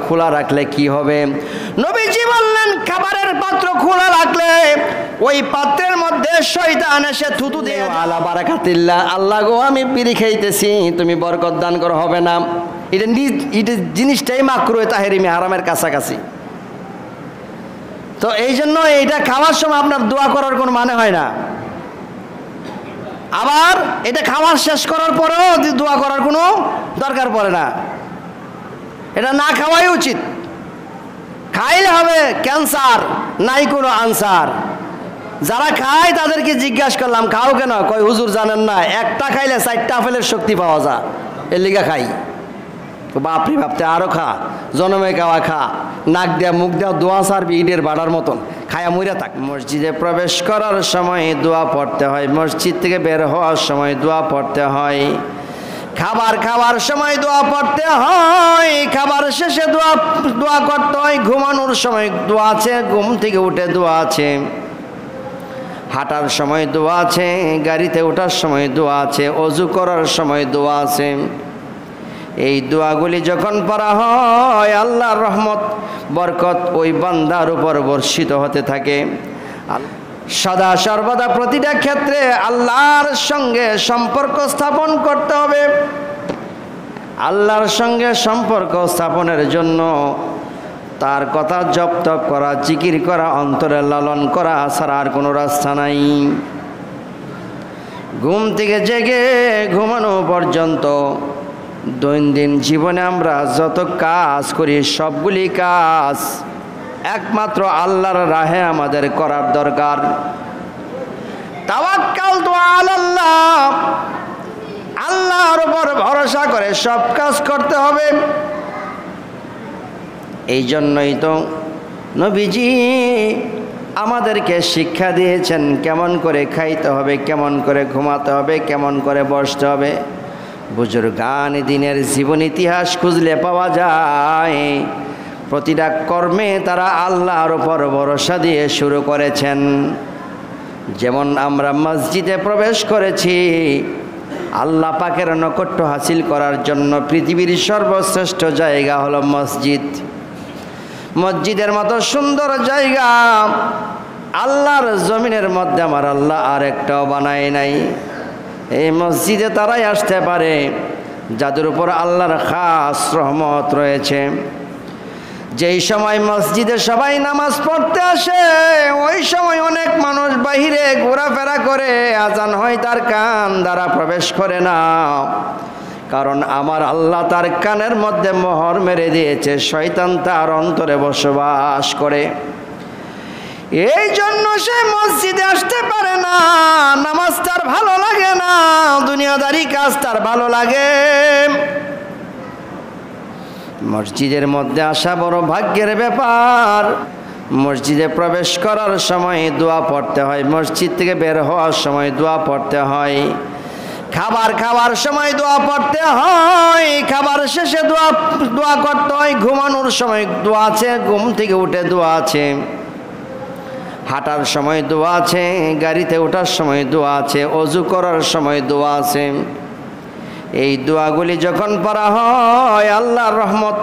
খোলা রাখলে কি হবে? নবীজি বললেন খাবারের পাত্র খোলা রাখলে ওই পাত্রের মধ্যে শয়তান এসে থুতু দিয়ে আলা বারাকাতিল্লাহ, আল্লাহ গো আমি বিড়ি খাইতেছি, তুমি বরকত দান করো, হবে না। এটা জিনিসটাই মাকরুহ তাহরিমে হারামের কাছাকাছি। তো এই জন্য এটা খাওয়ার সময় আপনার দোয়া করার কোনো মানে হয় না। আবার এটা খাওয়ার শেষ করার পরেও দোয়া করার কোনো দরকার পড়ে না। এটা না খাওয়াই উচিত। খাইলে হবে ক্যান্সার, নাই কোনো আনসার। যারা খায় তাদেরকে জিজ্ঞাসা করলাম খাও কেন? কয় হুজুর জানেন না, একটা খাইলে 4টা আপেলের শক্তি পাওয়া যায়, এর লিগা খাই। বাপরে ভাবতে আরো খা, জনমে খাওয়া খা, নাক দেয়া মুখ দেওয়া দোয়া সারবি ইটের বাড়ার মতন, খায়া মইরা থাক। মসজিদে প্রবেশ করার সময় দোয়া পড়তে হয়, মসজিদ থেকে বের হওয়ার সময় দোয়া পড়তে হয়, খাবার খাওয়ার সময় দোয়া পড়তে হয়, খাবার শেষে দোয়া করতে হয়, ঘুমানোর সময় দোয়া আছে, ঘুম থেকে উঠে দোয়া আছে, হাঁটার সময় দোয়া আছে, গাড়িতে ওঠার সময় দোয়া আছে, অজু করার সময় দোয়া আছে। এই দোয়াগুলি যখন পড়া হয় আল্লাহর রহমত বরকত ওই বান্দার উপর বর্ষিত হতে থাকে। সদা সর্বদা প্রতিটা ক্ষেত্রে আল্লাহর সঙ্গে সম্পর্ক স্থাপন করতে হবে। আল্লাহর সঙ্গে সম্পর্ক স্থাপনের জন্য তার কথা জপ তপ করা, জিকির করা, অন্তরে লালন করা ছাড়া আর কোনো রাস্তা নাই। ঘুম থেকে জেগে ঘুমানো পর্যন্ত দৈনন্দিন জীবনে আমরা যত কাজ করি সবগুলি কাজ একমাত্র আল্লাহর রাহে আমাদের করার দরকার। তাওয়াক্কালতু আলাল্লাহ, আল্লাহর উপর ভরসা করে সব কাজ করতে হবে। এই জন্যই তো নবীজি আমাদেরকে শিক্ষা দিয়েছেন কেমন করে খাইতে হবে, কেমন করে ঘুমাতে হবে, কেমন করে বসতে হবে। বুজুর্গান দিনের জীবন ইতিহাস খুঁজলে পাওয়া যায় প্রতিটা কর্মে তারা আল্লাহর উপর ভরসা দিয়ে শুরু করেছেন। যেমন আমরা মসজিদে প্রবেশ করেছি আল্লাহ পাকের নৈকট্য হাসিল করার জন্য। পৃথিবীর সর্বশ্রেষ্ঠ জায়গা হলো মসজিদ। মসজিদের মতো সুন্দর জায়গা আল্লাহর জমিনের মধ্যে আমার আল্লাহ আর একটাও বানায় নাই। এই মসজিদে তারাই আসতে পারে যাদের উপর আল্লাহর খাস রহমত রয়েছে। যেই সময় মসজিদে সবাই নামাজ পড়তে আসে ওই সময় অনেক মানুষ বাহিরে ঘোরাফেরা করে, আজান হয় তার কান দ্বারা প্রবেশ করে না। কারণ আমার আল্লাহ তার কানের মধ্যে মোহর মেরে দিয়েছে, শয়তান তার অন্তরে বসবাস করে। এই জন্য সে মসজিদে আসতে পারে না, নামাজ তার ভালো লাগে না, দুনিয়াদারি কাজ তার ভালো লাগে। মসজিদের মধ্যে আসা বড় ভাগ্যের ব্যাপার। মসজিদে প্রবেশ করার সময় দোয়া পড়তে হয়, মসজিদ থেকে বের হওয়ার সময় দোয়া পড়তে হয়, খাবার খাওয়ার সময় দোয়া পড়তে হয়, খাবার শেষে দোয়া করতে হয়, ঘুমানোর সময় দোয়া আছে, ঘুম থেকে উঠে দোয়া আছে, হাঁটার সময় দোয়া আছে, গাড়িতে ওঠার সময় দোয়া আছে, অজু করার সময় দোয়া আছে। এই দোয়াগুলি যখন পড়া হয় আল্লাহর রহমত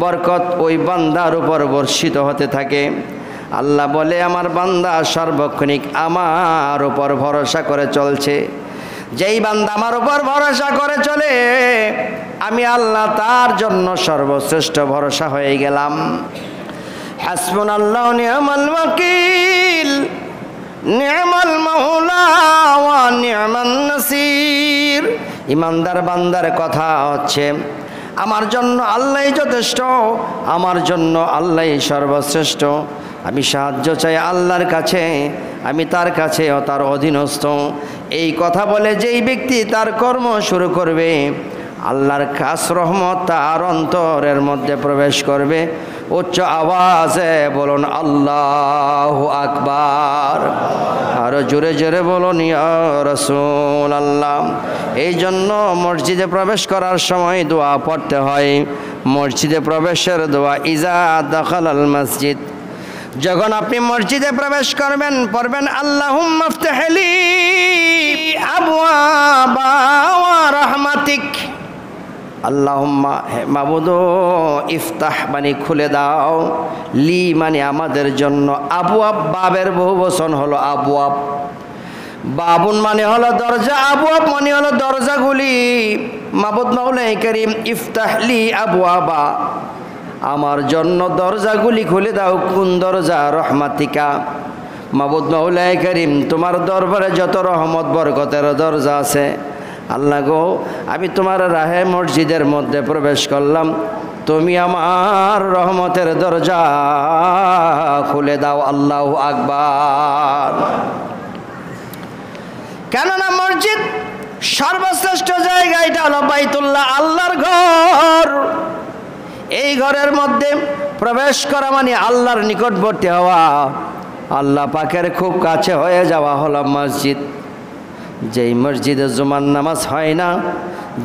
বরকত ওই বান্দার উপর বর্ষিত হতে থাকে। আল্লাহ বলে আমার বান্দা সার্বক্ষণিক আমার উপর ভরসা করে চলছে। যেই বান্দা আমার উপর ভরসা করে চলে আমি আল্লাহ তার জন্য সর্বশ্রেষ্ঠ ভরসা হয়ে গেলাম। হাসবুনাল্লাহু নি'মাল ওয়াকিল, নি'মাল মাওলা ওয়া নি'মান নাসির। ইমানদার বান্দার কথা হচ্ছে আমার জন্য আল্লাহই যথেষ্ট, আমার জন্য আল্লাহই সর্বশ্রেষ্ঠ। আমি সাহায্য চাই আল্লাহর কাছে, আমি তার কাছে ও তার অধীনস্থ। এই কথা বলে যেই ব্যক্তি তার কর্ম শুরু করবে আল্লাহর খাস রহমত তার অন্তরের মধ্যে প্রবেশ করবে। উচ্চ আওয়াজে বলুন আল্লাহু আকবার, আরো জোরে জোরে বলুন ইয়া রাসূলুল্লাহ। এই জন্য মসজিদে প্রবেশ করার সময় দোয়া পড়তে হয়। মসজিদে প্রবেশের দোয়া ইজা দাখালাল মসজিদ, যখন আপনি মসজিদে প্রবেশ করবেন পড়বেন আল্লাহুম্মা ইফতাহলি আবওয়াবা রাহমাতিক, আল্লাহুম্মা, হে মাবুদ, ইফতাহ মানে খুলে দাও, লি মানে আমাদের জন্য, আবওয়াব বাবের বহু বচন হলো আবওয়াব, বাবুন মানে হলো দরজা, আবওয়াব মানে হলো দরজাগুলি। মাবুদ মাওলাই করিম, ইফতাহ লি আবওয়াবা, আমার জন্য দরজাগুলি খুলে দাও। কোন দরজা? রহমাতিকা। মাবুদ মাওলাই করিম, তোমার দরবারে যত রহমত বরকতের দরজা আছে, আল্লাহ গো, আমি তোমার রাহে মসজিদের মধ্যে প্রবেশ করলাম, তুমি আমার রহমতের দরজা খুলে দাও। আল্লাহু আকবার। কেননা মসজিদ সর্বশ্রেষ্ঠ জায়গা, এটা হলো বাইতুল্লাহ, আল্লাহর ঘর। এই ঘরের মধ্যে প্রবেশ করা মানে আল্লাহর নিকটবর্তী হওয়া, আল্লাহ পাকের খুব কাছে হয়ে যাওয়া হলো মসজিদ। যেই মসজিদে জুমার নামাজ হয় না,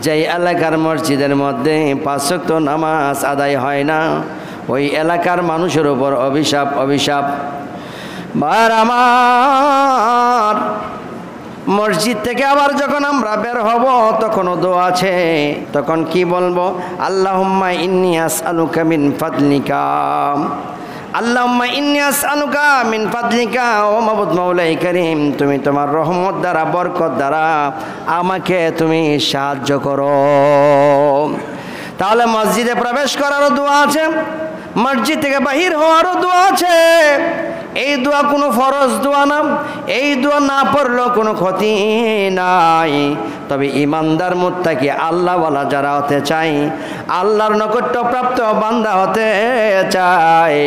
যেই এলাকার মসজিদের মধ্যে 5 ওয়াক্ত নামাজ আদায় হয় না, ওই এলাকার মানুষের উপর অভিশাপ, অভিশাপ। বার আমার, মসজিদ থেকে আবার যখন আমরা বের হব তখনও দোয়া আছে। তখন কি বলবো? আল্লাহুম্মা ইন্নী আসআলুকা মিন ফাদলিকা, আল্লাহুম্মা ইন্নী আসআলুকা মিন ফাদলিকা। ও মাবুদ মাওলাই করিম, তুমি তোমার রহমত দ্বারা, বরকত দ্বারা আমাকে তুমি সাহায্য করো। তাহলে মসজিদে প্রবেশ করারও দোয়া আছে, মসজিদ থেকে বাহির হওয়ারও দোয়া আছে। এই দোয়া কোনো ফরজ দোয়া না, এই দোয়া না পড়লেও কোনো ক্ষতি নাই। তবে ইমানদার মুত্তাকি আল্লাহওয়ালা যারা হতে চায়, আল্লাহর নৈকট্যপ্রাপ্ত বান্দা হতে চায়,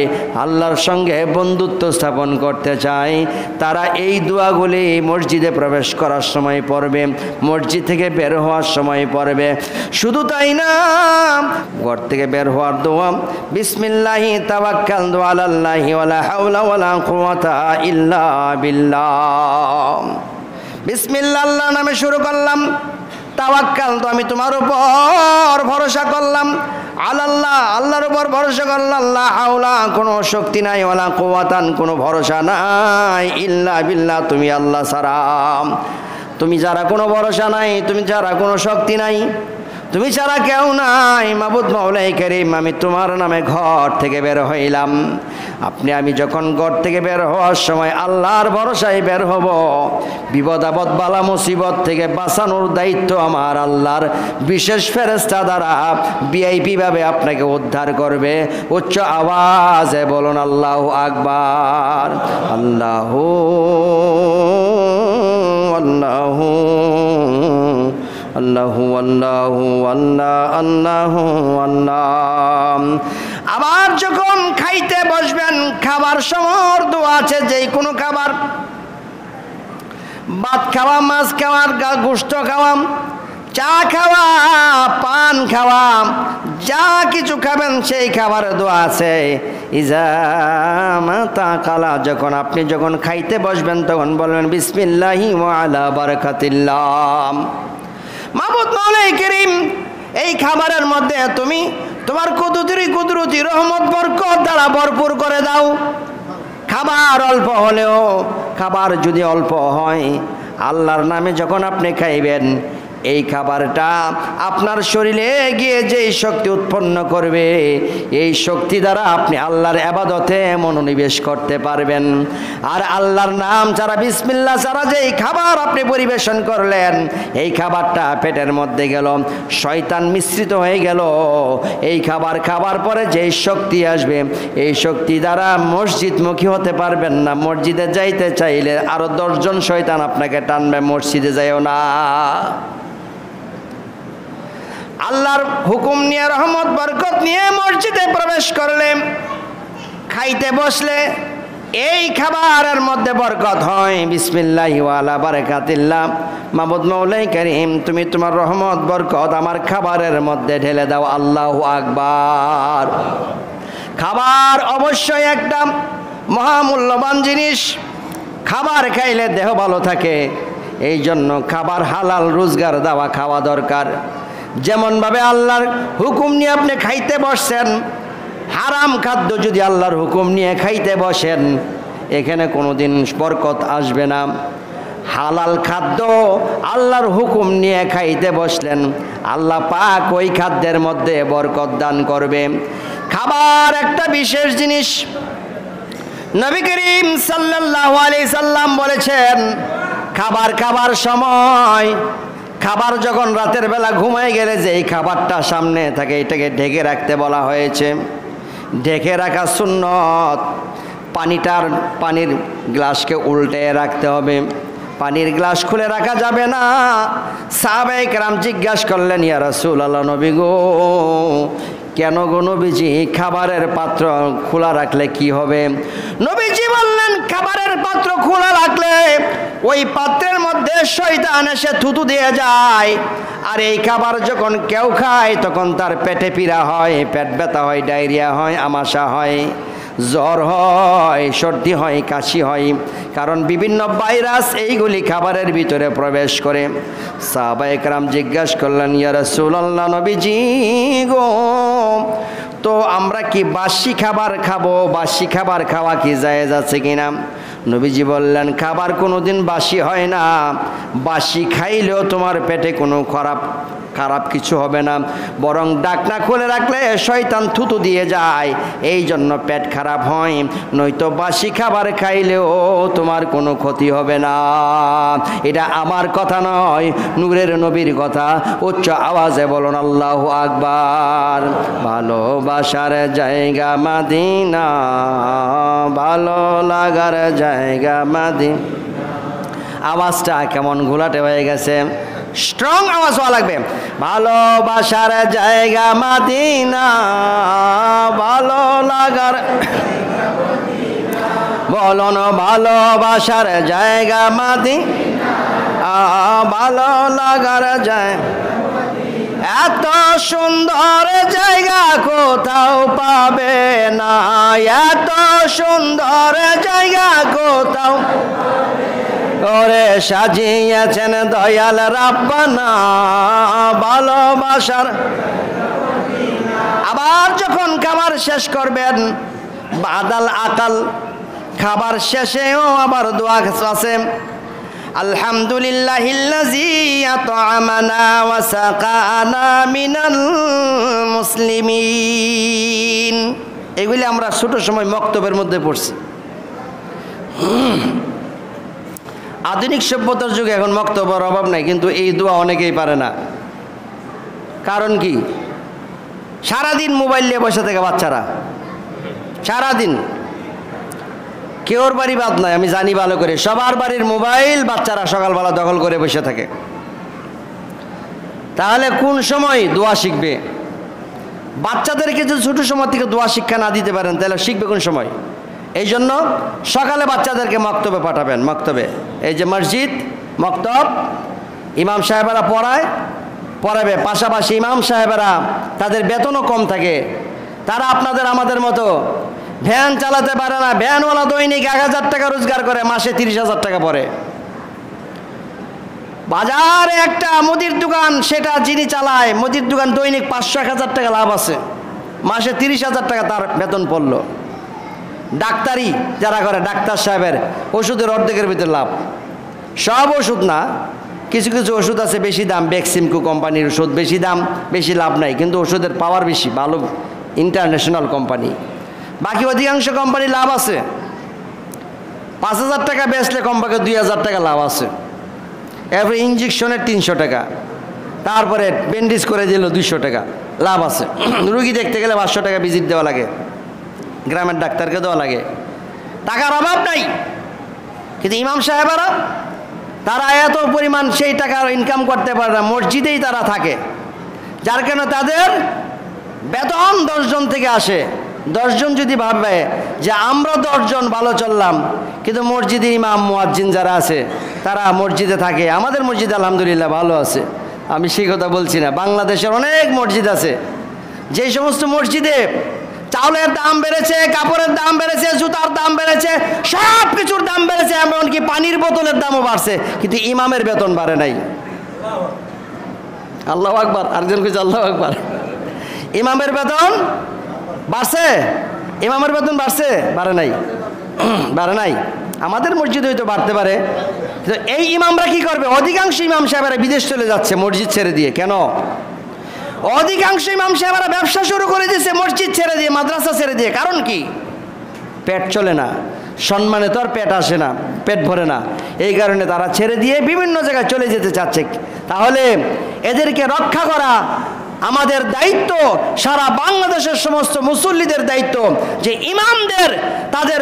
আল্লাহর সঙ্গে বন্ধুত্ব স্থাপন করতে চায়, তারা এই দোয়াগুলি মসজিদে প্রবেশ করার সময় পড়বে, মসজিদ থেকে বের হওয়ার সময় পড়বে। শুধু তাই না, ঘর থেকে বের হওয়ার দোয়া, বিসমিল্লাহি তাওয়াক্কালতু আলাল্লাহি ওয়ালা হাওলা ওয়ালা কুওয়াতা ইল্লা বিল্লাহ। বিসমিল্লাহ, আল্লাহর নামে শুরু করলাম। তাওয়াক্কাল, তো আমি তোমার উপর ভরসা করলাম। আলাল্লাহ, আল্লাহর উপর ভরসা করলাম। লা হাওলা, কোনো শক্তি নাই, ওয়ালা কুওয়াতান, কোনো ভরসা নাই, ইল্লা বিল্লাহ, তুমি আল্লাহ ছাড়া, তুমি ছাড়া কোনো ভরসা নাই, তুমি ছাড়া কোনো শক্তি নাই, তুমি ছাড়া কেউ নাই। মাবুদ মাওলাই করিম, আমি তোমার নামে ঘর থেকে বের হইলাম। আমি যখন ঘর থেকে বের হওয়ার সময় আল্লাহর ভরসায় বের হব। বিপদ আপদ বালা মুসিবত থেকে বাঁচানোর দায়িত্ব আমার আল্লাহর বিশেষ ফেরেশতা দ্বারা ভিআইপি ভাবে আপনাকে উদ্ধার করবে। উচ্চ আওয়াজে বলুন আল্লাহু আকবার। আল্লাহু আল্লাহু আল্লাহু আল্লাহু আল্লাহ আল্লাহু আল্লাহ। আবার যখন খাইতে বসবেন, খাবার সময় দোয়া আছে। যেই কোনো খাবার, ভাত খাওয়া, মাছ খাওয়া, গোশত খাওয়া, চা খাওয়া, পান খাওয়া, যা কিছু খাবেন সেই খাবারের দোয়া আছে। ইজা মাতা কালা, আপনি যখন খাইতে বসবেন তখন বলবেন বিসমিল্লাহি ওয়া আলা বারাকাতিল্লাহ। মাবুদ মাওলাই করিম, এই খাবারের মধ্যে তুমি তোমার কুদরতি রহমত বরকত দ্বারা ভরপুর করে দাও। খাবার অল্প হলেও, খাবার যদি অল্প হয়, আল্লাহর নামে যখন আপনি খাইবেন, এই খাবারটা আপনার শরীরে গিয়ে যেই শক্তি উৎপন্ন করবে, এই শক্তি দ্বারা আপনি আল্লাহর ইবাদতে মনোনিবেশ করতে পারবেন। আর আল্লাহর নাম ছাড়া, বিসমিল্লাহ ছাড়া যেই খাবার আপনি পরিবেশন করলেন, এই খাবারটা পেটের মধ্যে গেল, শয়তান মিশ্রিত হয়ে গেল। এই খাবার খাবার পরে যেই শক্তি আসবে, এই শক্তি দ্বারা মসজিদমুখী হতে পারবেন না। মসজিদে যাইতে চাইলে আরো 10 জন শয়তান আপনাকে টানবে, মসজিদে যাইও না। আল্লাহর হুকুম নিয়ে, রহমত বরকত নিয়ে মসজিদে প্রবেশ করলে, খাইতে বসলে এই খাবারের মধ্যে বরকত হয়। বিসমিল্লাহি ওয়া আলা বারাকাতিল্লাহ। মাবুদ মাওলাই করিম, তুমি তোমার রহমত বরকত আমার খাবারের মধ্যে ঢেলে দাও। আল্লাহু আকবার। খাবার অবশ্যই একটা মহামূল্যবান জিনিস। খাবার খাইলে দেহ ভালো থাকে, এই জন্য খাবার হালাল রোজগার দেওয়া খাওয়া দরকার। যেমনভাবে আল্লাহর হুকুম নিয়ে আপনি খাইতে বসছেন, হারাম খাদ্য যদি আল্লাহর হুকুম নিয়ে খাইতে বসেন, এখানে কোনোদিন বরকত আসবে না। হালাল খাদ্য আল্লাহর হুকুম নিয়ে খাইতে বসলেন, আল্লাহ পাক ওই খাদ্যের মধ্যে বরকত দান করবে। খাবার একটা বিশেষ জিনিস। নবী করিম সাল্লাল্লাহু আলাইহি সাল্লাম বলেছেন, খাবার খাবার সময়, খাবার যখন রাতের বেলা ঘুমায় গেলে যে এই খাবারটা সামনে থাকে এটাকে ঢেকে রাখতে বলা হয়েছে। ঢেকে রাখা সুন্নত। পানির গ্লাসকে উল্টে রাখতে হবে, পানির গ্লাস খুলে রাখা যাবে না। সাহাবায়ে কেরাম জিজ্ঞাসা করলেন, ইয়া রাসূলুল্লাহ, নবী গো, কেন গো নবীজি, খাবারের পাত্র খোলা রাখলে কি হবে? নবীজি বললেন, খাবারের পাত্র খোলা রাখলে ওই পাত্রের মধ্যে শয়তান এসে থুতু দিয়ে যায়, আর এই খাবার যখন কেউ খায় তখন তার পেটে পীড়া হয়, পেট ব্যথা হয়, ডায়রিয়া হয়, আমাশা হয়, জ্বর হয়, সর্দি হয়, কাশি হয়, কারণ বিভিন্ন ভাইরাস এইগুলি খাবারের ভিতরে প্রবেশ করে। সাহাবায়ে কেরাম জিজ্ঞাসা করলেন, ইয়া রাসূলুল্লাহ, নবীজি গো, তো আমরা কি বাসি খাবার খাবো? বাসি খাবার খাওয়া কি জায়েজ আছে কিনা? নবীজি বললেন, খাবার কোনোদিন বাসি হয় না, বাসি খাইলেও তোমার পেটে কোনো খারাপ কিছু হবে না, বরং ঢাকনা খুলে রাখলে শয়তান থুতু দিয়ে যায়, এই জন্য পেট খারাপ হয়, নয়তো বাসি খাবার খাইলেও তোমার কোনো ক্ষতি হবে না। এটা আমার কথা নয়, নূরের নবীর কথা। উচ্চ আওয়াজে বলুন আল্লাহু আকবার। ভালোবাসার জায়গা মদিনা, ভালো লাগার জায়গা মদিনা। আওয়াজটা কেমন ঘোলাটে হয়ে গেছে, স্ট্রং আওয়াজ হওয়া লাগবে। ভালোবাসার জায়গা মদিনা, ভালো লাগার, বলুন ভালোবাসার জায়গা মদিনা, ভালো লাগার জায়গা। এত সুন্দর জায়গা কোথাও পাবে না, এত সুন্দর জায়গা কোথাও ওরে সাজিয়েছেন দয়াল রাব্বানা, ভালোবাসার। আবার যখন খাবার শেষ করবেন, বাদাল আকাল, খাবার শেষেও আবার দোয়া আছে, আলহামদুলিল্লাহিল্লাযী আত'আমানা ওয়া সাকানা মিনাল মুসলিমিন। এগুলি আমরা ছোট সময় মক্তবের মধ্যে পড়ছি। আধুনিক সভ্যতার যুগে এখন মক্তবের অভাব নাই, কিন্তু এই দোয়া অনেকেই পারে না। কারণ কি? সারাদিন মোবাইল নিয়ে বসে থাকে বাচ্চারা, সারাদিন। কেউর বাড়ি বাদ নাই, আমি জানি ভালো করে, সবার বাড়ির মোবাইল বাচ্চারা সকালবেলা দখল করে বসে থাকে। তাহলে কোন সময় দোয়া শিখবে? বাচ্চাদেরকে যদি ছোট সময় থেকে দোয়া শিক্ষা না দিতে পারেন তাহলে শিখবে কোন সময়? এই জন্য সকালে বাচ্চাদেরকে মক্তবে পাঠাবেন। মক্তবে, এই যে মসজিদ, মক্তব, ইমাম সাহেবেরা পড়াবে, পাশাপাশি ইমাম সাহেবেরা তাদের বেতনও কম থাকে, তারা আপনাদের আমাদের মতো ভ্যান চালাতে পারে না। ভ্যানওয়ালা দৈনিক 1000 টাকা রোজগার করে, মাসে 30,000 টাকা পড়ে। বাজারে একটা মুদির দোকান, সেটা যিনি চালায়, মুদির দোকান দৈনিক 500-1000 টাকা লাভ আছে, মাসে 30,000 টাকা তার বেতন পড়লো। ডাক্তারি যারা করে, ডাক্তার সাহেবের ওষুধের অর্ধেকের ভিতরে লাভ। সব ওষুধ না, কিছু কিছু ওষুধ আছে বেশি দাম, বেক্সিমকো কোম্পানির ওষুধ বেশি দাম, বেশি লাভ নাই, কিন্তু ওষুধের পাওয়ার বেশি, ভালো ইন্টারন্যাশনাল কোম্পানি। বাকি অধিকাংশ কোম্পানি লাভ আছে, 5000 টাকা বেচলে কমপক্ষে 2000 টাকা লাভ আছে। এরপরে ইঞ্জেকশনের 300 টাকা, তারপরে ব্যান্ডেজ করে দিল 200 টাকা, লাভ আছে। রুগী দেখতে গেলে 500 টাকা ভিজিট দেওয়া লাগে, গ্রামের ডাক্তারকে দেওয়া লাগে, টাকার অভাব নাই। কিন্তু ইমাম সাহেবেরা তারা এত পরিমাণ সেই টাকা ইনকাম করতে পারে না, মসজিদেই তারা থাকে, যার কারণে তাদের বেতন 10 জন থেকে আসে। 10 জন যদি ভাববে যে আমরা 10 জন ভালো চললাম, কিন্তু মসজিদের ইমাম মুয়াজ্জিন যারা আছে তারা মসজিদে থাকে। আমাদের মসজিদ আলহামদুলিল্লাহ ভালো আছে, আমি সেই কথা বলছি না। বাংলাদেশের অনেক মসজিদ আছে, যে সমস্ত মসজিদে চাউলের দাম বেড়েছে, কাপড়ের দাম বেড়েছে, জুতার দাম বেড়েছে, সব কিছুর দাম বেড়েছে, এমনকি পানির বোতলের দামও বাড়ছে, কিন্তু ইমামের বেতন বাড়ে নাই। আল্লাহু আকবার, আরেকজন কইছে আল্লাহু আকবার। ইমামের বেতন বাড়ছে, ইমামের বেতন বাড়ছে? বাড়ে নাই, বাড়ে নাই। আমাদের মসজিদে হয়তো বাড়তে পারে। তো এই ইমামরা কি করবে? অধিকাংশ ইমাম সাহেবেরা বিদেশ চলে যাচ্ছে মসজিদ ছেড়ে দিয়ে। কেন? অধিকাংশ ইমাম সাহেবেরা ব্যবসা শুরু করে দিয়েছে মসজিদ ছেড়ে দিয়ে, মাদ্রাসা ছেড়ে দিয়ে। কারণ কি? পেট চলে না, সম্মানে তো আর পেট আসে না, পেট ভরে না, এই কারণে তারা ছেড়ে দিয়ে বিভিন্ন জায়গায় চলে যেতে চাচ্ছে। তাহলে এদেরকে রক্ষা করা আমাদের দায়িত্ব, সারা বাংলাদেশের সমস্ত মুসল্লিদের দায়িত্ব, যে ইমামদের তাদের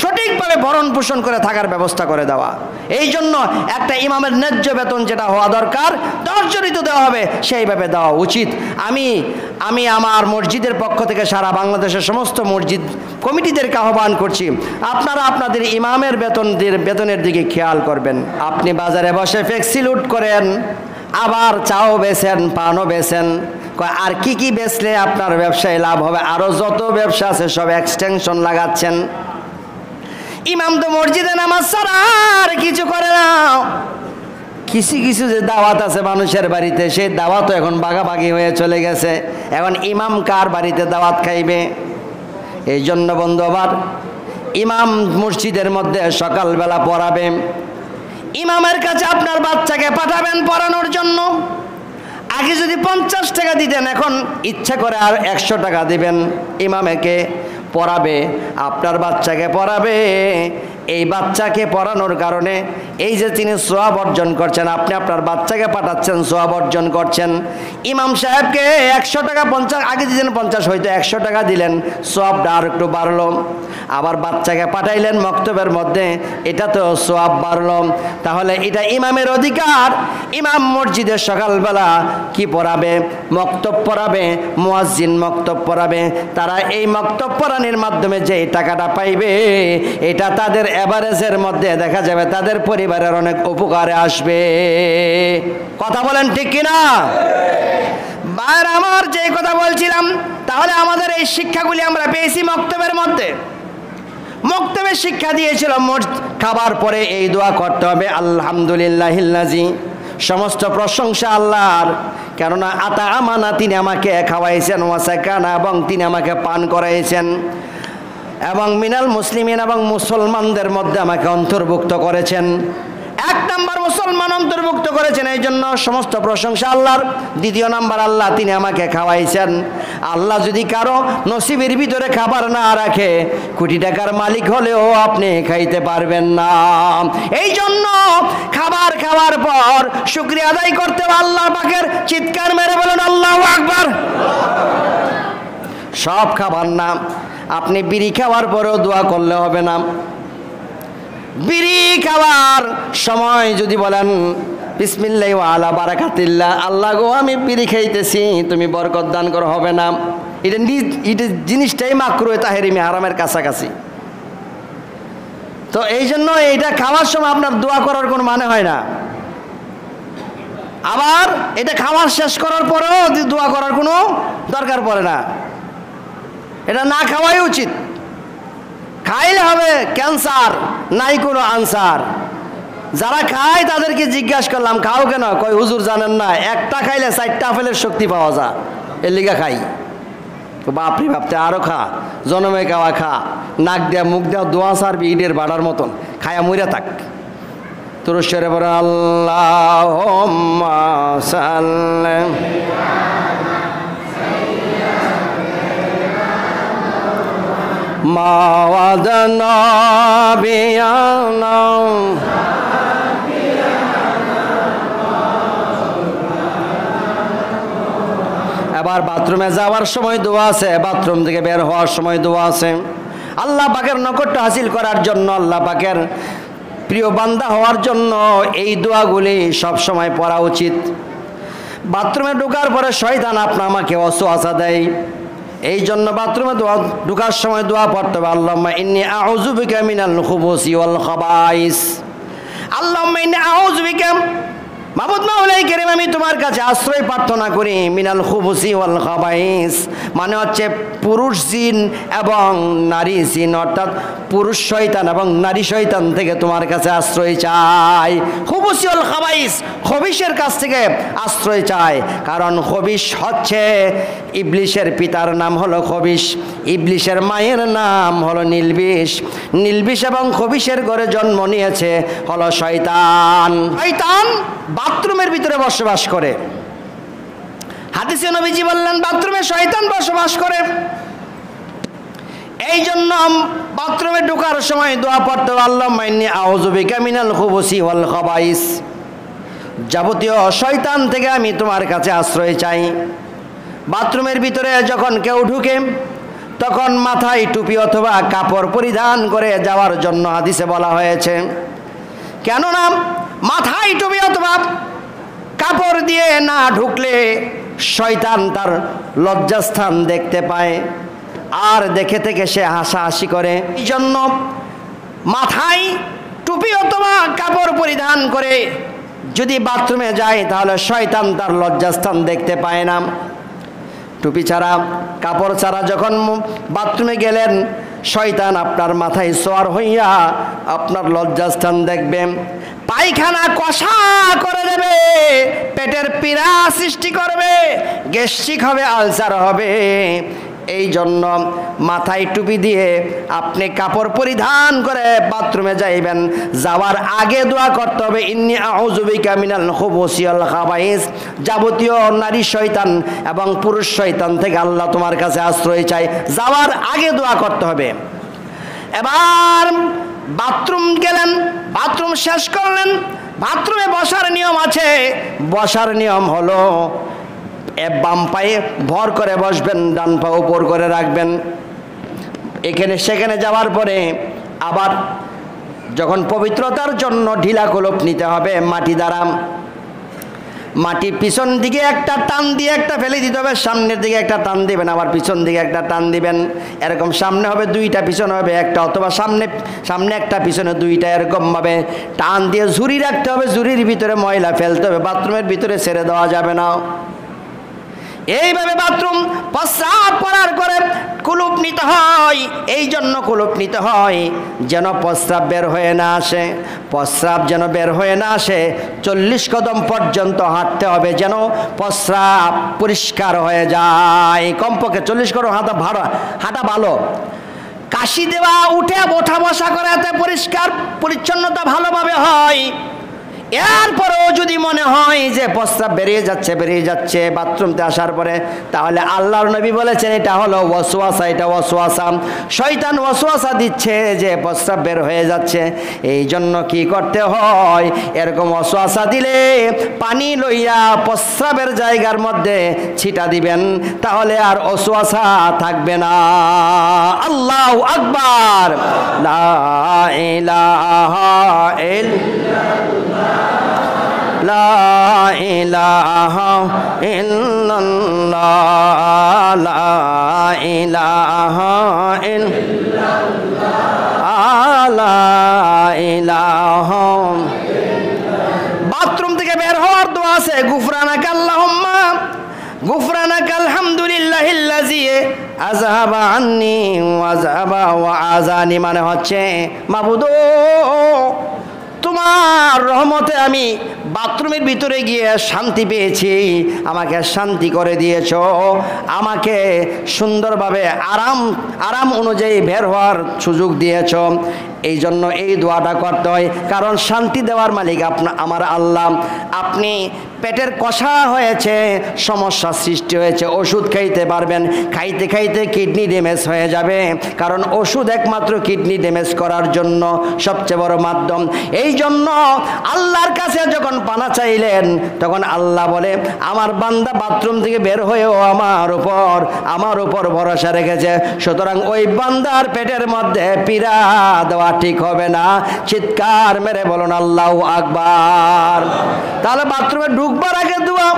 সঠিকভাবে ভরণ পোষণ করে থাকার ব্যবস্থা করে দেওয়া। এই জন্য একটা ইমামের ন্যায্য বেতন যেটা হওয়া দরকার, দর্জরিত দেওয়া হবে, সেইভাবে দেওয়া উচিত। আমি আমার মসজিদের পক্ষ থেকে সারা বাংলাদেশের সমস্ত মসজিদ কমিটিদেরকে আহ্বান করছি, আপনারা আপনাদের ইমামের বেতনের দিকে খেয়াল করবেন। আপনি বাজারে বসে ফ্লেক্সি লুট করেন, আবার চাও বেচেন, পানও বেচেন, আর কি কি বেচলে আপনার ব্যবসায় লাভ হবে? আরও যত ব্যবসা আছে সব এক্সটেনশন লাগাচ্ছেন। ইমাম তো মসজিদে নামাজ ছাড়া আর কিছু করে না। কিছু কিছু যে দাওয়াত আছে মানুষের বাড়িতে, সেই দাওয়াতও এখন ভাগাভাগি হয়ে চলে গেছে। এখন ইমাম কার বাড়িতে দাওয়াত খাইবে? এই জন্য বন্ধু আবার ইমাম মসজিদের মধ্যে সকালবেলা পড়াবে। ইমামের কাছে আপনার বাচ্চাকে পাঠাবেন পড়ানোর জন্য। আগে যদি 50 টাকা দিতেন, এখন ইচ্ছা করে আর 100 টাকা দিবেন। ইমামেকে পড়াবে, আপনার বাচ্চাকে পড়াবে। এই বাচ্চাকে পড়ানোর কারণে এই যে তিনি সওয়াব অর্জন করছেন, আপনি আপনার বাচ্চাকে পাঠাচ্ছেন, সওয়াব অর্জন করছেন। ইমাম সাহেবকে 100 টাকা 50 আগে দিলেন, 50 হয়তো 100 টাকা দিলেন, সওয়াবটা আর একটু বাড়লো। আবার বাচ্চাকে পাঠাইলেন মক্তবের মধ্যে, এটা তো সওয়াব বাড়লো। তাহলে এটা ইমামের অধিকার। ইমাম মসজিদে সকালবেলা কি পড়াবে? মক্তব পড়াবে, মুয়াজ্জিন মক্তব পড়াবে। তারা এই মক্তব পড়ানোর মাধ্যমে যে টাকাটা পাইবে, এটা তাদের এভারেজের মধ্যে দেখা যাবে তাদের পরিবারের অনেক উপকারে আসবে। কথা বলেন ঠিক কিনা? ভাইরা আমার, যে কথা বলছিলাম, তাহলে আমাদের এই শিক্ষাগুলি আমরা পেয়েছি মক্তবের মধ্যে। মক্তবে শিক্ষা দিয়েছিল খাবার পরে এই দোয়া করতে হবে, আলহামদুলিল্লাহিল্লাযী, সমস্ত প্রশংসা আল্লাহর, কেননা আতা আমানা, তিনি আমাকে খাওয়াইছেন, ওয়াসাকানা, এবং তিনি আমাকে পান করাইছেন, এবং মিনাল মুসলিমিন, এবং মুসলমানদের মধ্যে আমাকে অন্তর্ভুক্ত করেছেন। 1 নাম্বার মুসলমান অন্তর্ভুক্ত করেছেন, এই জন্য সমস্ত প্রশংসা আল্লাহর। 2 নাম্বার, আল্লাহ তিনি আমাকে খাওয়াইছেন। আল্লাহ যদি কারো নসিবের ভিতরে খাবার না রাখে, কোটি টাকার মালিক হলেও আপনি খাইতে পারবেন না। এই জন্য খাবার খাওয়ার পর শুকরিয়া আদায় করতে হবে আল্লাহ পাকের। চিৎকার মেরে বলেন আল্লাহু আকবার। সব খাবার না, আপনি বিড়ি খাওয়ার পরেও দোয়া করলে হবে না। বিড়ি খাওয়ার সময় যদি বলেন বিসমিল্লাহ ওয়া আলা বারাকাতিল্লাহ, আল্লাহ গো আমি বিড়ি খাইতেছি, তুমি বরকত দান করো, হবে না। এটা জিনিসটাই মাকরুহ তাহরিমি, হারামের কাছাকাছি। তো এই জন্য এইটা খাওয়ার সময় আপনার দোয়া করার কোনো মানে হয় না। আবার এটা খাওয়ার শেষ করার পরেও দোয়া করার কোনো দরকার পড়ে না। এটা না খাওয়াই উচিত। খাইলে হবে ক্যান্সার, নাই কোনো আনসার। যারা খায় তাদেরকে জিজ্ঞাসা করলাম খাও কেন? কয় হুজুর জানেন না, একটা খাইলে 4টা আপেলের শক্তি পাওয়া যায়, এর লিগা খাই। বাপরি ভাবতে আরো খা, জনমে খাওয়া খা, নাক দেয়া মুখ দেওয়া দোয়া সারবি ইটের বাড়ার মতন, খায়া মইরা থাক। তুরস্বরে বলে আল্লাহুম্মা সাল্লি মা ওয়াদানা বিয়ানা। এবার বাথরুমে যাওয়ার সময় দোয়া আছে, বাথরুম থেকে বের হওয়ার সময় দোয়া আছে। আল্লাহ পাকের নৈকট্য হাসিল করার জন্য, আল্লাহ পাকের প্রিয় বান্দা হওয়ার জন্য এই দোয়াগুলি সব সময় পড়া উচিত। বাথরুমে ঢোকার পরে শয়তান আমাকে ওয়াসওয়াসা দেয়, এই জন্য বাথরুমে ঢোকার সময় দোয়া পড়তে হবে, আল্লাহুম্মা ইন্নী আউযু বিকা মিনাল খুবুসি ওয়াল খাবাইস। আল্লাহুম্মা ইন্নী আউযু বিকা মাবুদ মাওলাই কারীম, আমি তোমার কাছে আশ্রয় প্রার্থনা করি মিনাল খুবুসি ওয়াল খাবাইস, মানে হচ্ছে পুরুষ জিন এবং নারী জিন, অর্থাৎ পুরুষ শয়তান এবং নারী শয়তান থেকে তোমার কাছে আশ্রয় চাই। খুবুসি ওয়াল খাবাইস, খবিশের কাছ থেকে আশ্রয় চাই, কারণ খবিশ হচ্ছে ইবলিশের পিতার নাম হলো খবিশ, ইবলিশের মায়ের নাম হলো নীলবিষ, নীলবিষ এবং খবিশের ঘরে জন্ম নিয়েছে হলো শয়তান। শয়তান বাথরুমের ভিতরে বসবাস করে। হাদিসে নবীজি বললেন বাথরুমে শয়তান বসবাস করে। এই জন্য বাথরুমে ঢোকার সময় দোয়া পড়তে হবে, আল্লাহুম্মা ইন্নী আউযু বিকা মিনাল খুবুসি ওয়াল খাবাইস, যাবতীয় শয়তান থেকে আমি তোমার কাছে আশ্রয় চাই। বাথরুমের ভিতরে যখন কেউ ঢুকে তখন মাথায় টুপি অথবা কাপড় পরিধান করে যাওয়ার জন্য হাদিসে বলা হয়েছে। কেননা মাথায় টুপি অথবা কাপড় দিয়ে না ঢুকলে শয়তান তার লজ্জাস্থান দেখতে পায়, আর দেখে থেকে সে হাসাহাসি করে। এই জন্য মাথায় টুপি অথবা কাপড় পরিধান করে যদি বাথরুমে যায় তাহলে শয়তান তার লজ্জাস্থান দেখতে পায় না। টুপি ছাড়া কাপড় ছাড়া যখন বাথরুমে গেলেন, শয়তান আপনার মাথায় সোয়ার হইয়া আপনার লজ্জাস্থান দেখবে, পায়খানা কষা করে দেবে, পেটের পীড়া সৃষ্টি করবে, গ্যাস্ট্রিক হবে, আলসার হবে। এই জন্য মাথায় টুপি দিয়ে আপনি কাপড় পরিধান করে বাথরুমে যাইবেন, যাওয়ার আগে দোয়া করতে হবে ইন্নী আউযু বিকা মিনাল খুবুসি ওয়াল খাবাইস, যাবতীয় নারী শয়তান এবং পুরুষ শয়তান থেকে আল্লাহ তোমার কাছে আশ্রয় চাই, যাওয়ার আগে দোয়া করতে হবে। এবার বাথরুম গেলেন, বাথরুম শেষ করলেন, বাথরুমে বসার নিয়ম আছে। বসার নিয়ম হলো বাম পায়ে ভর করে বসবেন, ডান পা উপর করে রাখবেন। এখানে সেখানে যাওয়ার পরে আবার যখন পবিত্রতার জন্য ঢিলা কলপ নিতে হবে মাটি দ্বারা, মাটি পিছন দিকে একটা টান দিয়ে একটা ফেলে দিতে হবে, সামনের দিকে একটা টান দিবেন, আবার পিছন দিকে একটা টান দিবেন। এরকম সামনে হবে দুইটা, পিছনে হবে একটা, অথবা সামনে একটা পিছনে দুইটা, এরকমভাবে টান দিয়ে ঝুড়ি রাখতে হবে। ঝুড়ির ভিতরে ময়লা ফেলতে হবে, বাথরুমের ভিতরে ছেড়ে দেওয়া যাবে না। এইভাবে বাথরুম প্রস্রাব করার করে কুলুপ নিতে হয়। এই জন্য কুলুপ নিতে হয় যেন প্রস্রাব বের হয়ে না আসে, প্রস্রাব যেন বের হয়ে না আসে। 40 কদম পর্যন্ত হাঁটতে হবে যেন প্রস্রাব পরিষ্কার হয়ে যায়। কমপক্ষে 40 কদম হাঁটা ভালো। কাশি দেওয়া, উঠে ওঠা বসা করাতে পরিষ্কার পরিচ্ছন্নতা ভালোভাবে হয়। এরপরেও যদি মনে হয় যে প্রস্রাব বেরিয়ে যাচ্ছে বাথরুমতে আসার পরে, তাহলে আল্লাহর নবী বলেছেন এটা হলো ওয়াসওয়াসা, এটা ওয়াসওয়াসা, শয়তান ওয়াসওয়াসা দিচ্ছে যে প্রস্রাব বের হয়ে যাচ্ছে। এই জন্য কি করতে হয়, এরকম ওয়াসওয়াসা দিলে পানি লইয়া প্রস্রাবের জায়গার মধ্যে ছিটা দিবেন, তাহলে আর ওয়াসওয়াসা থাকবে না। আল্লাহু আকবার, লা ইলাহা ইল্লাল্লাহ, লা ইলাহা ইল্লাল্লাহ, লা ইলাহা ইল্লাল্লাহ, লা ইলাহা। বাথরুম থেকে বের হওয়ার দোয়া আছে, গুফরানাকা আল্লাহুম্মা গুফরানাকা আলহামদুলিল্লাহিল্লাযী আযহাবা আন্নী ওয়া আযহাবা ওয়া আযানি, মানে হচ্ছে মাবুদ তোমার রহমতে আমি বাথরুমের ভিতরে গিয়ে শান্তি পেয়েছি, আমাকে শান্তি করে দিয়েছো, আমাকে সুন্দরভাবে আরাম অনুযায়ী বের হওয়ার সুযোগ দিয়েছো। এই জন্য এই দোয়াটা করতে হয়, কারণ শান্তি দেওয়ার মালিক আমার আল্লাহ। আপনি পেটের কষা হয়েছে, সমস্যা সৃষ্টি হয়েছে, ওষুধ খাইতে পারবেন, খাইতে খাইতে কিডনি ড্যামেজ হয়ে যাবে, কারণ ওষুধ একমাত্র কিডনি ড্যামেজ করার জন্য সবচেয়ে বড় মাধ্যম। এই জন্য আল্লাহর কাছে যখন পানা চাইলেন তখন আল্লাহ বলে আমার বান্দা বাথরুম থেকে বের হয়েও আমার উপর ভরসা রেখেছে, সুতরাং ওই বান্দার পেটের মধ্যে পীড়া দেওয়া ঠিক হবে না। চিৎকার মেরে বলুন আল্লাহু আকবার। তাহলে বাথরুমে ঢুকবার আগে দোয়া,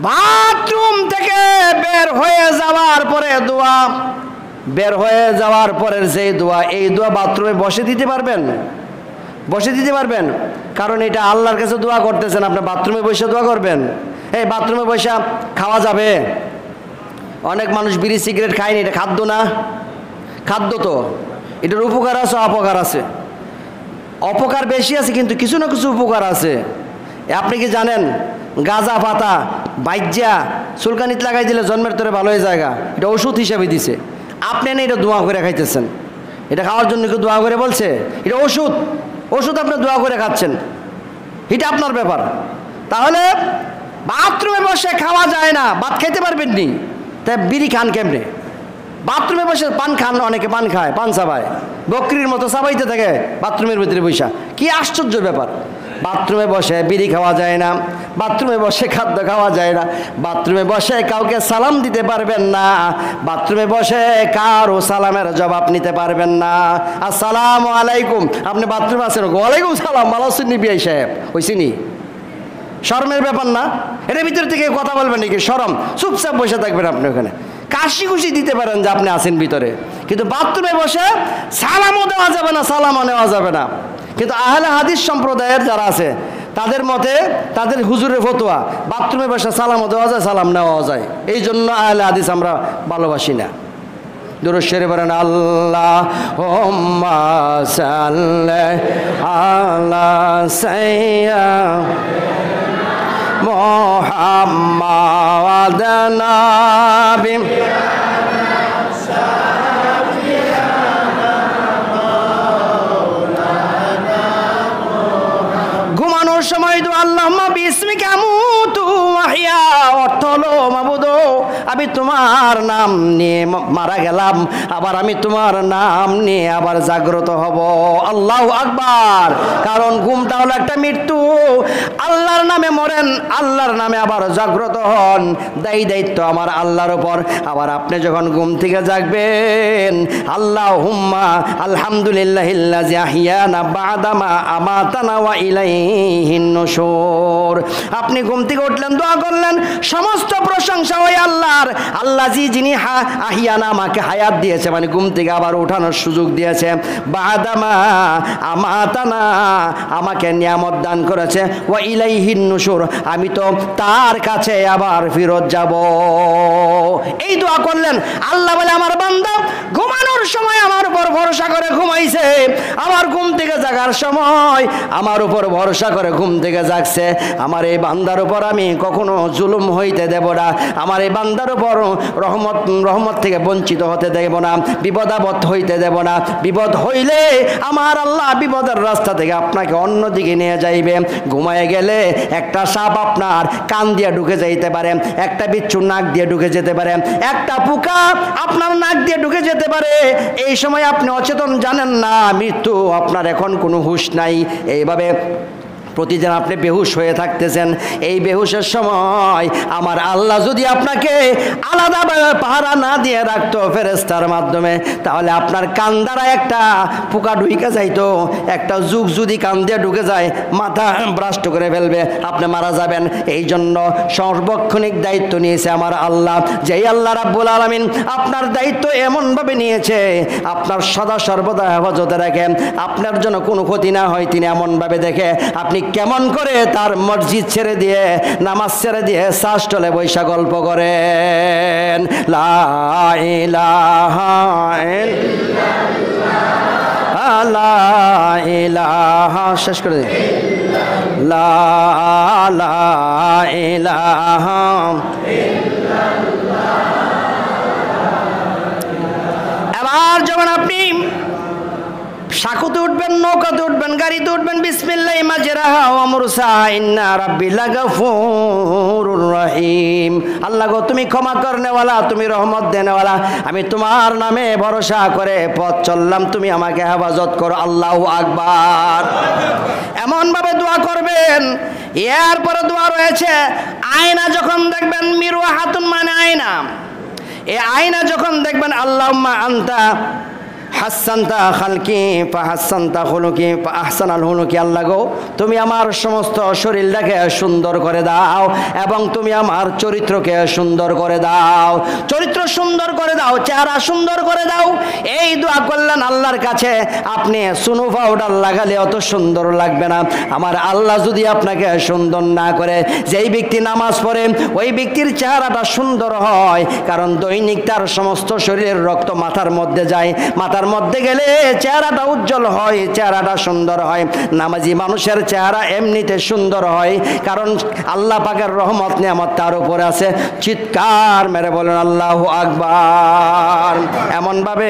বাথরুম থেকে বের হয়ে যাওয়ার পরে দোয়া, বের হয়ে যাওয়ার পরের যে দোয়া, এই দোয়া বাথরুমে বসে দিতে পারবেন? বসে দিতে পারবেন? কারণ এটা আল্লাহর কাছে দোয়া করতেছেন, আপনি বাথরুমে বসে দোয়া করবেন? এই বাথরুমে বসে খাওয়া যাবে? অনেক মানুষ বিড়ি সিগারেট খায়নি, এটা খাদ্য না? খাদ্য তো, এটার উপকার আছে অপকার আছে। অপকার বেশি আছে কিন্তু কিছু না কিছু উপকার আছে। আপনি কি জানেন গাঁজা পাতা বাইজ্যা চুলকানিতে লাগাই দিলে জন্মের তরে ভালো হয়ে জায়গা, এটা ওষুধ হিসাবে দিছে। আপনি না এটা দোয়া করে খাইতেছেন, এটা খাওয়ার জন্য কেউ দোয়া করে বলছে? এটা ওষুধ, ওষুধ আপনি দোয়া করে খাচ্ছেন, এটা আপনার ব্যাপার। তাহলে বাথরুমে বসে খাওয়া যায় না, ভাত খাইতে পারবেন নি, তাই বিড়ি খান কেমনে? বাথরুমে বসে পান খান, অনেকে পান খায়, পান চাবায়, বকরির মতো চাবাইতে থাকে বাথরুমের ভিতরে বসা। কি আশ্চর্য ব্যাপার! বাথরুমে বসে বিড়ি খাওয়া যায় না, বাথরুমে বসে খাদ্য খাওয়া যায় না, বাথরুমে বসে কাউকে সালাম দিতে পারবেন না, বাথরুমে বসে কারো সালামের জবাব নিতে পারবেন না। আসসালামু আলাইকুম, আপনি বাথরুমে আছেন, ওয়ালাইকুম সালাম, ভালো আছেন নি বিআই সাহেব? হইছিনি? শরমের ব্যাপার না? এটার ভিতর থেকে কথা বলবেন নাকি? শরম? চুপচাপ বসে থাকবেন আপনি ওখানে, কাশি খুশি দিতে পারেন যে আপনি আছেন ভিতরে, কিন্তু বাথরুমে বসে সালামও দেওয়া যাবে না, সালামও নেওয়া যাবে না। কিন্তু আহলে হাদিস সম্প্রদায়ের যারা আছে তাদের মতে, তাদের হুজুরের ফতোয়া বাথরুমে বসে সালামও দেওয়া যায়, সালাম নেওয়া যায়। এই জন্য আহলে হাদিস আমরা ভালোবাসি না। দুরূদ শরীফ পড়েন, আল্লাহুম্মা সাল্লি আলা সাইয়্যিদিনা মুহাম্মাদিন নাবি। ঘুমানোর সময় তো আল্লাহুম্মা বিসমিকা আমুতু ওয়া আহইয়া, অর্থ হলো মাবুদ আমি তোমার নাম নিয়ে মারা গেলাম, আবার আমি তোমার নাম নিয়ে আবার জাগ্রত হব। আল্লাহু আকবার। কারণ ঘুমটা হলো একটা মৃত্যু, আল্লাহর নামে মরেন, আল্লাহর নামে আবার জাগ্রত হন, দায়িত্ব আমার আল্লাহর উপর। আবার আপনি যখন ঘুম থেকে জাগবেন, আল্লাহুম্মা আলহামদুলিল্লাহিল্লাযী আহইয়ানা বা'দা মা আমাতানা ওয়া ইলাইহিন নুশুর। আপনি ঘুম থেকে উঠলেন, দোয়া করলেন, সমস্ত প্রশংসা ওই আল্লাহর, আল্লাহ যিনি আহিয়ানা আমাকে হায়াত দিয়েছে, মানে ঘুম থেকে আবার ওঠানোর সুযোগ দিয়েছে, বা'দা মা আমাতানা আমাকে নিয়ামত দান করেছে, ওয়া ইলাইহিন নুশুর আমি তো তার কাছে আবার ফিরত যাব। এই দোয়া করলেন। আল্লাহ বলে আমার বান্দা ঘুমানোর সময় আমার উপর ভরসা করে ঘুমাইছে, আবার ঘুম থেকে জাগার সময় আমার উপর ভরসা করে ঘুম থেকে জাগছে। আমার এই বান্দার উপর আমি কখনো জুলুম হইতে দেব না, আমার এই বান্দার উপর রহমত থেকে বঞ্চিত হতে দেব না, বিপদ আপদ হইতে দেব না। বিপদ হইলে আমার আল্লাহ বিপদের রাস্তা থেকে আপনাকে অন্যদিকে নিয়ে যাইবে। ঘুমায় গেলে একটা সাপ আপনার কান দিয়ে ঢুকে যাইতে পারে, একটা বিচ্ছু নাক দিয়ে ঢুকে যেতে পারে, একটা পোকা আপনার নাক দিয়ে ঢুকে যেতে পারে। এই সময় আপনি অচেতন, জানেন না মৃত্যু আপনার এখন কোনো হুঁশ নাই। এইভাবে প্রতিদিন আপনি বেহুশ হয়ে থাকতেছেন। এই বেহুশের সময় আমার আল্লাহ যদি আপনাকে আলাদাভাবে পাহারা না দিয়ে রাখতো ফেরেশতার মাধ্যমে, তাহলে আপনার কান দ্বারা একটা পোকা ঢুকে যাইতো, একটা যুগ যদি কান দিয়ে ঢুকে যায় মাথা ব্রাস্ট করে ফেলবে, আপনি মারা যাবেন। এই জন্য সার্বক্ষণিক দায়িত্ব নিয়েছে আমার আল্লাহ। যেই আল্লাহ রাব্বুল আলামিন আপনার দায়িত্ব এমনভাবে নিয়েছে, আপনার সদা সর্বদা হেফাজতে রাখেন, আপনার জন্য কোনো ক্ষতি না হয়, তিনি এমনভাবে দেখে আপনি কেমন করে তার মসজিদ ছেড়ে দিয়ে, নামাজ ছেড়ে দিয়ে শাসটলে বৈশা গল্প করেন। লা ইলাহা ইল্লাল্লাহ, লা ইলাহা, শেষ করে দিন, লা ইলাহা ইল্লাল্লাহ। এবার যখন আপনি সাঁকুতে উঠবেন, নৌকাতে উঠবেন, গাড়িতে উঠবেন, বিসমিল্লাহি মাজরাহা ওয়া মুরসাহা ইন্না রাব্বি লাগাফুরুর রহিম। আল্লাহ গো তুমি ক্ষমা করনেওয়ালা, তুমি রহমত দেনেওয়ালা, আমি তোমার নামে ভরসা করে পথ চললাম, তুমি আমাকে হেফাজত করো। আল্লাহু আকবার। এমনভাবে দোয়া করবেন। এরপরে দোয়া রয়েছে, আয়না যখন দেখবেন, মিরওয়াহাতুন মানে আয়না, এই আয়না যখন দেখবেন, আল্লাহুম্মা আনতা হাসানতা খালকি ফাহাসানতা খুলুকি ফাহসানাল খুলুকি। আল্লাহ গো, তুমি আমার সমস্ত শরীরটাকে সুন্দর করে দাও এবং তুমি আমার চরিত্রকে সুন্দর করে দাও। চরিত্র সুন্দর করে দাও, চেহারা সুন্দর করে দাও। এই দোয়া করলেন আল্লাহর কাছে। আপনি সুনু পাউডার লাগালে অত সুন্দর লাগবে না। আমার আল্লাহ যদি আপনাকে সুন্দর না করে, যেই ব্যক্তি নামাজ পড়ে ওই ব্যক্তির চেহারাটা সুন্দর হয়, কারণ দৈনিক তার সমস্ত শরীরের রক্ত মাথার মধ্যে যায়। মাথার মধ্যে গেলে চেহারাটা উজ্জ্বল হয়, চেহারাটা সুন্দর হয়। নামাজি মানুষের চেহারা এমনিতে সুন্দর হয়, কারণ আল্লাহ পাকের রহমত নিয়ামত তার উপরে আছে। চিৎকার মেরে বলেন আল্লাহু আকবার। এমনভাবে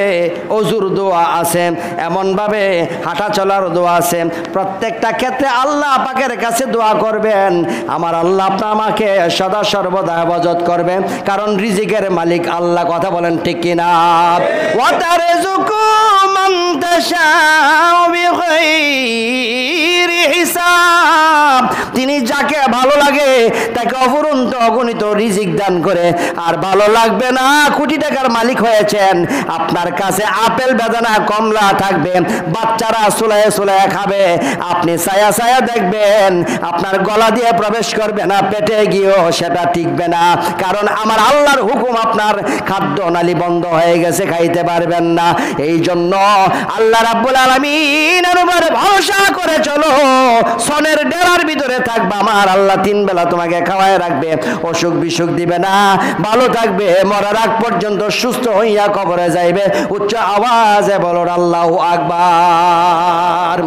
অজুর দোয়া আছে, এমনভাবে হাঁটা চলার দোয়া আছে। প্রত্যেকটা ক্ষেত্রে আল্লাহ পাকের কাছে দোয়া করবেন। আমার আল্লাহ আমাকে সদা সর্বদা হেফাজত করবে, কারণ রিজিকের মালিক আল্লাহ। কথা বলেন ঠিক কিনা? ওয়াতারযুকু মান তাশাউ বিগাইরি হিসাব। তিনি যাকে ভালো লাগে তাকে অফুরন্ত অগণিত রিজিক দান করে। আর ভালো লাগবে না, কোটি টাকার মালিক হয়েছেন, আপনার কাছে আপেল বেদানা কমলা থাকবে, বাচ্চারা সুলায়ে সুলায়ে খাবে, আপনি ছায়া ছায়া দেখবেন, আপনার গলা দিয়ে প্রবেশ করবে না, পেটে গিয়েও সেটা টিকবে না। কারণ আমার আল্লাহর হুকুম, আপনার খাদ্য নালী বন্ধ হয়ে গেছে, খাইতে পারবেন না। এই জন্য আল্লাহ রাব্বুল আলামিনের উপরে ভরসা করে চলো। সনের ডেরার ভিতরে থাকবা, আমার আল্লাহ 3 বেলা তোমাকে খাওয়ায় রাখবে, অসুখ বিসুখ দিবে না, ভালো থাকবে, মরার আগ পর্যন্ত সুস্থ হইয়া কবরে যাইবে। উচ্চ আওয়াজে বলো আল্লাহু আকবার।